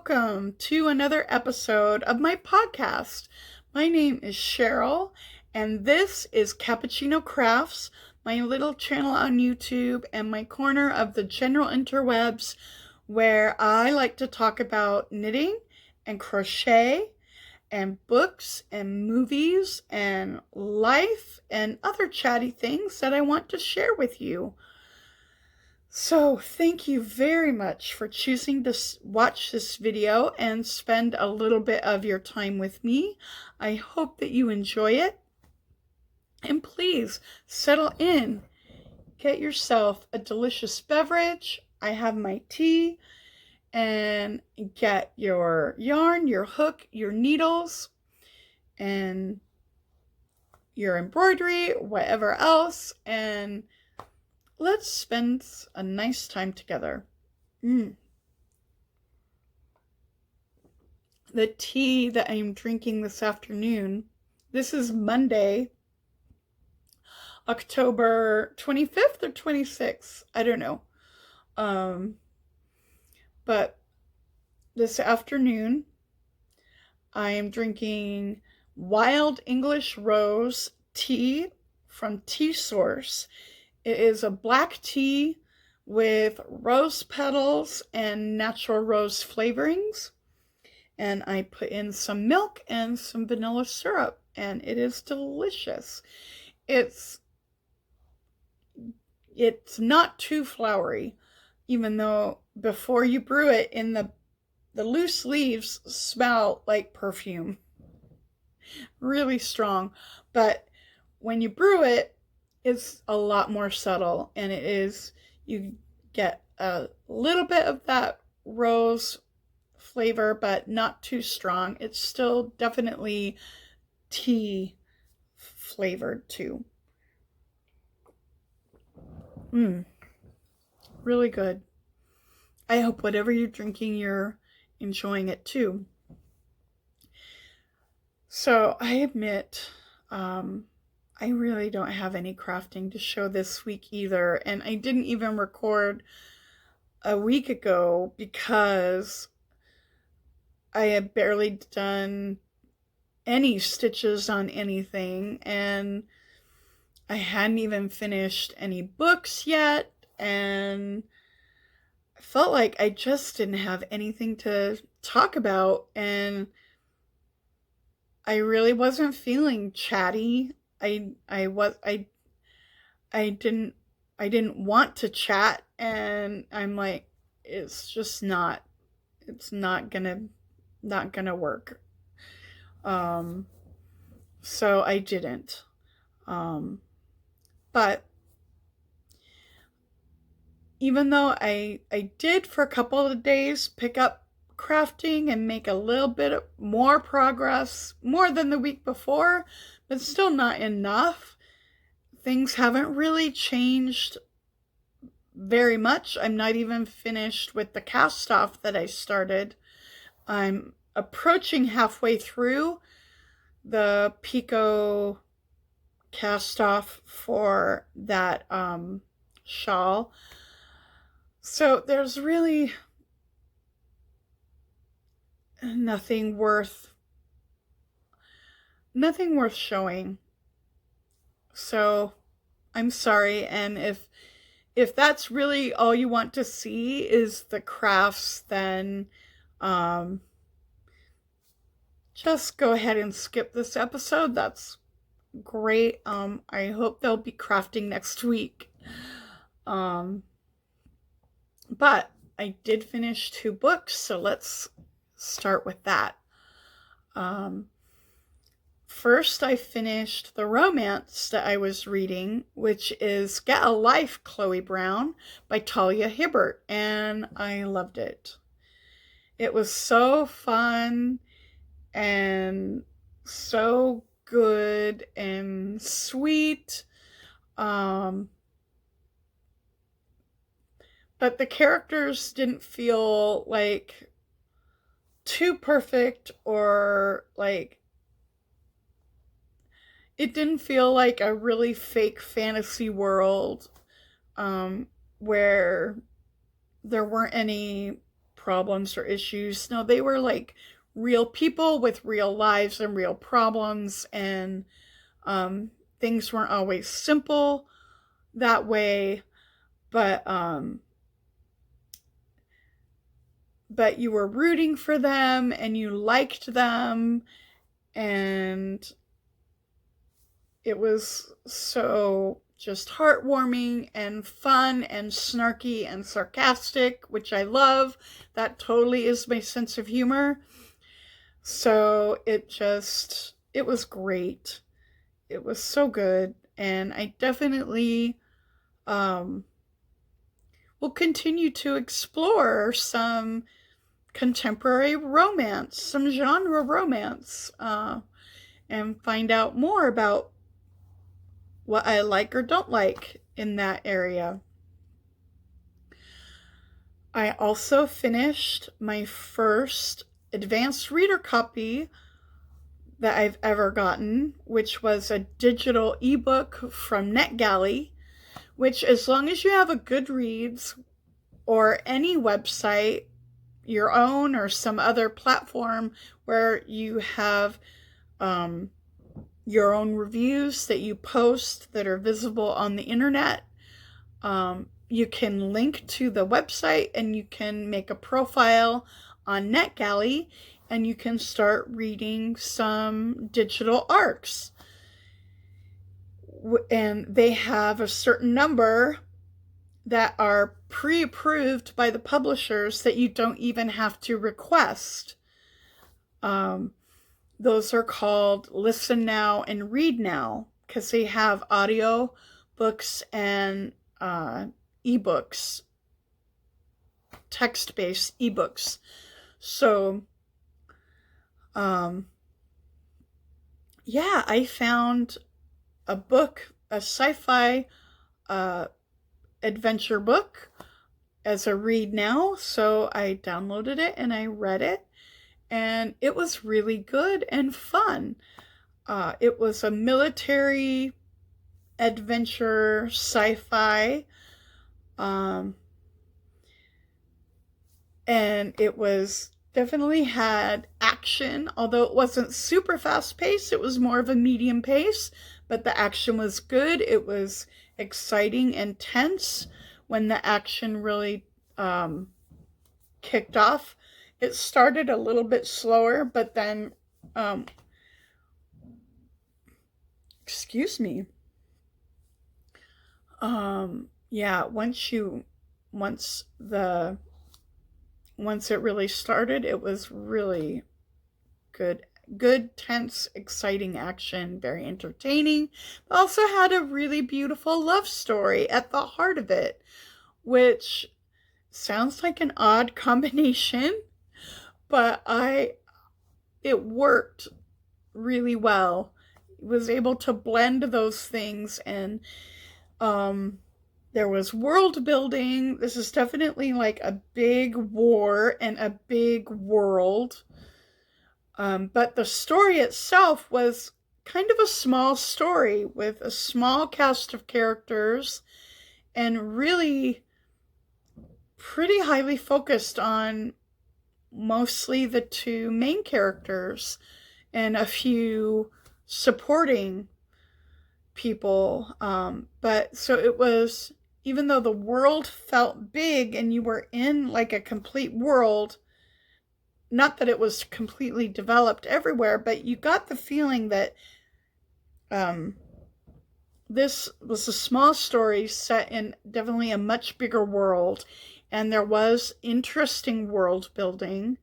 welcome to another episode of my podcast. My name is Cheryl, and this is Cappuccino Crafts, my little channel on YouTube and my corner of the general interwebs where I like to talk about knitting and crochet and books and movies and life and other chatty things that I want to share with you. So thank you very much for choosing to watch this video and spend a little bit of your time with me. I hope that you enjoy it. And please settle in. Get yourself a delicious beverage. I have my tea. And get your yarn, your hook, your needles, and your embroidery, whatever else, and let's spend a nice time together. The tea that I'm drinking this afternoon, this is Monday, October 25th or 26th, I don't know. But this afternoon, I am drinking Wild English Rose tea from Tea Source. It is a black tea with rose petals and natural rose flavorings. And I put in some milk and some vanilla syrup, and it is delicious. It's not too flowery, even though before you brew it, in the loose leaves smell like perfume. Really strong. But when you brew it, it's a lot more subtle, and you get a little bit of that rose flavor, but not too strong. It's still definitely tea flavored too. Really good. I hope whatever you're drinking, you're enjoying it too. So I admit, I really don't have any crafting to show this week either, and I didn't even record a week ago because I had barely done any stitches on anything, and I hadn't even finished any books yet, and I felt like I just didn't have anything to talk about, and I really wasn't feeling chatty. I didn't want to chat, and I'm like, it's not gonna work. So I didn't. But even though I did for a couple of days pick up crafting and make a little bit more progress, more than the week before, but still not enough. Things haven't really changed very much. I'm not even finished with the cast off that I started. I'm approaching halfway through the Pico cast off for that shawl. So there's really nothing worth showing. So I'm sorry, and if that's really all you want to see is the crafts, then just go ahead and skip this episode. That's great. I hope they'll be crafting next week. But I did finish 2 books, so let's start with that. First, I finished the romance that I was reading, which is Get a Life, Chloe Brown by Talia Hibbert, and I loved it. It was so fun and so good and sweet. But the characters didn't feel like too perfect, or like it didn't feel like a really fake fantasy world where there weren't any problems or issues. No, they were like real people with real lives and real problems, and things weren't always simple that way, but you were rooting for them and you liked them, and it was so just heartwarming and fun and snarky and sarcastic, which I love. That totally is my sense of humor. So it was great. It was so good. And I definitely will continue to explore some contemporary romance, some genre romance, and find out more about what I like or don't like in that area. I also finished my first advanced reader copy that I've ever gotten, which was a digital ebook from NetGalley, which, as long as you have a Goodreads or any website, your own or some other platform where you have your own reviews that you post that are visible on the internet, you can link to the website and you can make a profile on NetGalley and you can start reading some digital arcs. And they have a certain number that are pre-approved by the publishers that you don't even have to request. Those are called Listen Now and Read Now, because they have audio books and ebooks, text-based ebooks. So, yeah, I found a book, a sci-fi adventure book as a read now. So I downloaded it and I read it, and it was really good and fun. It was a military adventure sci-fi, and it was definitely had action, although it wasn't super fast paced. It was more of a medium pace, but the action was good. It was exciting and tense when the action really kicked off. It started a little bit slower, but then excuse me. Yeah, once it really started, it was really good, tense, exciting action, very entertaining. Also had a really beautiful love story at the heart of it, which sounds like an odd combination, but it worked really well. Was able to blend those things, and there was world building. This is definitely like a big war and a big world. But the story itself was kind of a small story with a small cast of characters and really pretty highly focused on mostly the two main characters and a few supporting people. But so it was, even though the world felt big and you were in like a complete world, not that it was completely developed everywhere, but you got the feeling that this was a small story set in definitely a much bigger world, and there was interesting world building,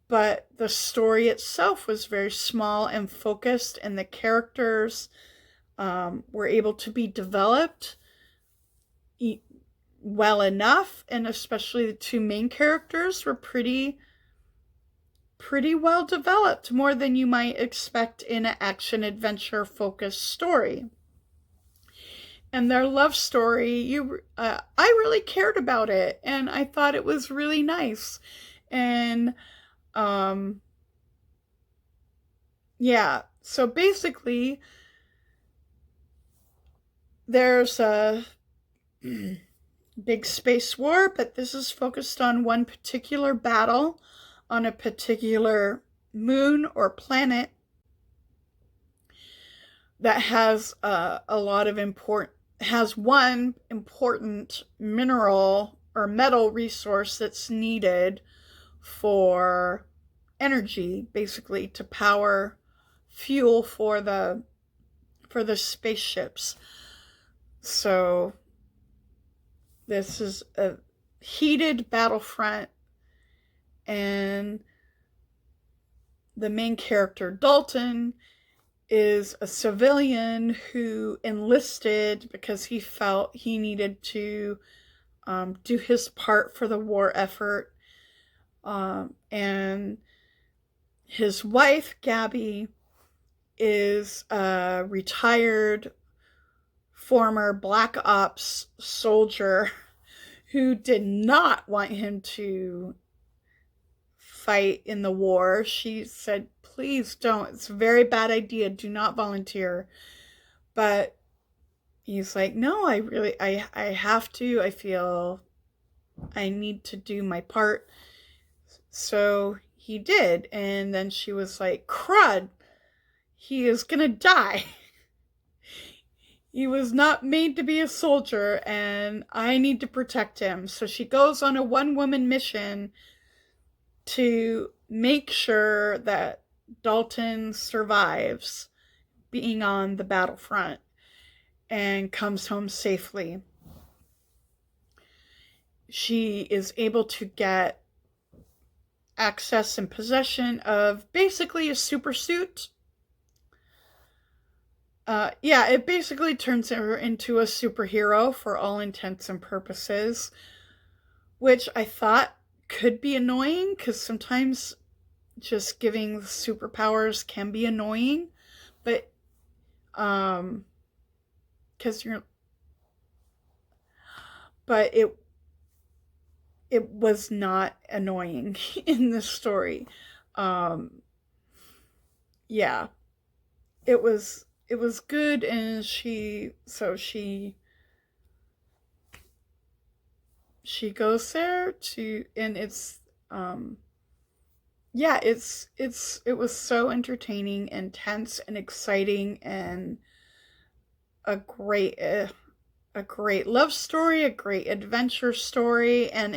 but the story itself was very small and focused, and the characters were able to be developed well enough, and especially the two main characters were pretty well developed, more than you might expect in an action adventure focused story. And their love story, I really cared about it, and I thought it was really nice. And yeah, so basically there's a big space war, but this is focused on one particular battle on a particular moon or planet that has has one important mineral or metal resource that's needed for energy, basically to power fuel for the spaceships. So this is a heated battlefront, and the main character, Dalton, is a civilian who enlisted because he felt he needed to do his part for the war effort. And his wife, Gabby, is a retired former Black Ops soldier who did not want him to fight in the war. She said, please don't. It's a very bad idea. Do not volunteer. But he's like, no, I have to. I feel I need to do my part. So he did. And then she was like, crud, he is going to die. He was not made to be a soldier, and I need to protect him. So she goes on a one-woman mission to make sure that Dalton survives being on the battlefront and comes home safely. She is able to get access and possession of basically a super suit. It basically turns her into a superhero for all intents and purposes, which I thought could be annoying because sometimes just giving superpowers can be annoying, but it was not annoying in this story. Yeah, it was good, and she goes there to, and it's it was so entertaining and tense and exciting, and a great love story, a great adventure story, and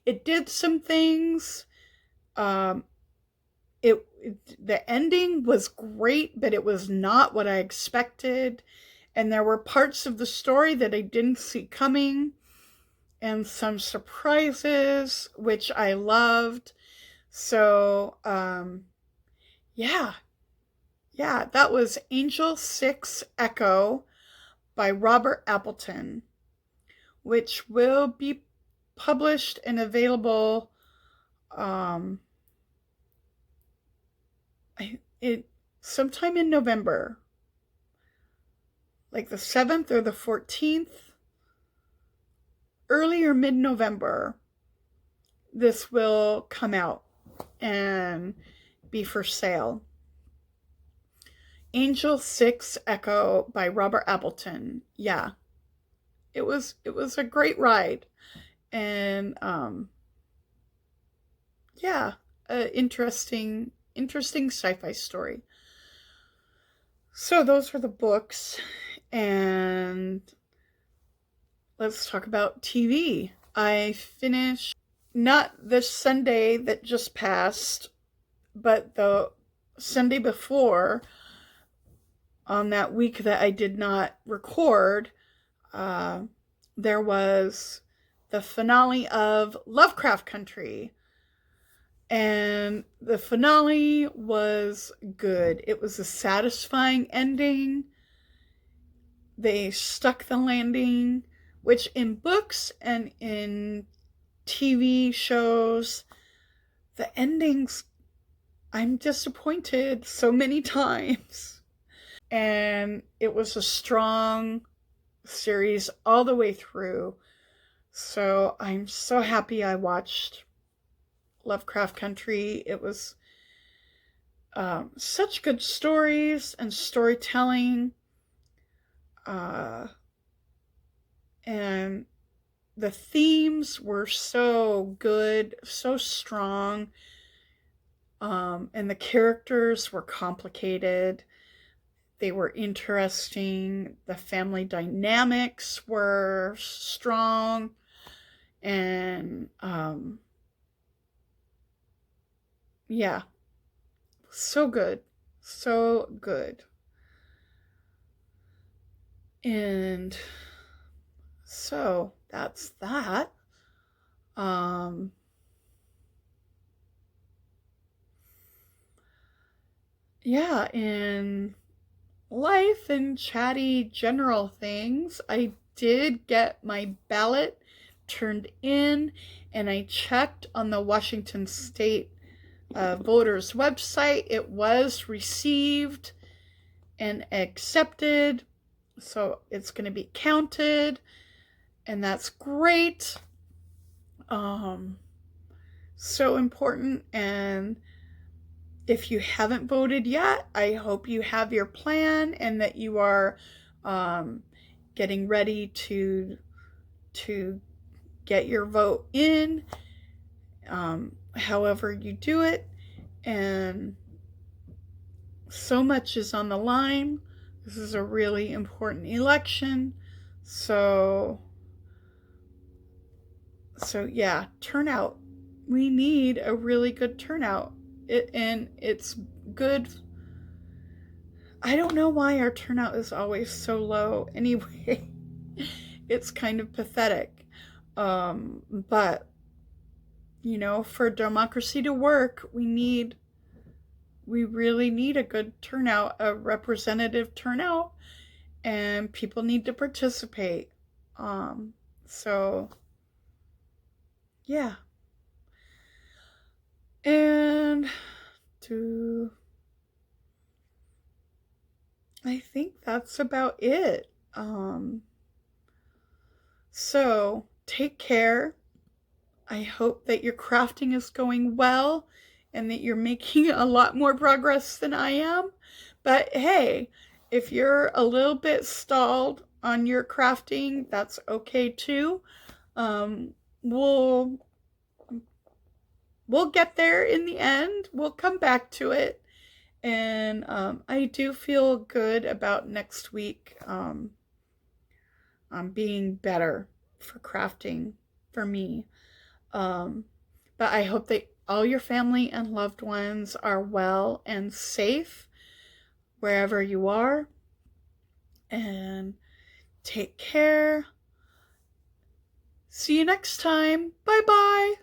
it did some things. The ending was great, but it was not what I expected, and there were parts of the story that I didn't see coming, and some surprises which I loved. So that was Angel 6 Echo by Robert Appleton, which will be published and available sometime in November, like the 7th or the 14th, early or mid-November. This will come out and be for sale. Angel 6 Echo by Robert Appleton. Yeah. It was a great ride. And interesting sci-fi story. So those were the books, and let's talk about TV. I finished, not this Sunday that just passed, but the Sunday before, on that week that I did not record, there was the finale of Lovecraft Country. And the finale was good. It was a satisfying ending. They stuck the landing, which in books and in TV shows, the endings, I'm disappointed so many times. And it was a strong series all the way through. So I'm so happy I watched Lovecraft Country. It was such good stories and storytelling. And the themes were so good, so strong, and the characters were complicated. They were interesting. The family dynamics were strong, and yeah, so good, so good. And so that's that. Um, yeah, in life and chatty general things, I did get my ballot turned in, and I checked on the Washington State voters website. It was received and accepted, so it's going to be counted, and that's great. So important. And if you haven't voted yet, I hope you have your plan and that you are getting ready to get your vote in, however you do it. And so much is on the line. This is a really important election. So yeah, turnout. We need a really good turnout. And it's good. I don't know why our turnout is always so low anyway. It's kind of pathetic. But, you know, for democracy to work, we really need a good turnout, a representative turnout, and people need to participate. So, yeah. And I think that's about it. So take care. I hope that your crafting is going well and that you're making a lot more progress than I am. But hey, if you're a little bit stalled on your crafting, that's okay too. We'll get there in the end. We'll come back to it. And I do feel good about next week being better for crafting for me. But I hope that all your family and loved ones are well and safe wherever you are. And take care. See you next time. Bye bye.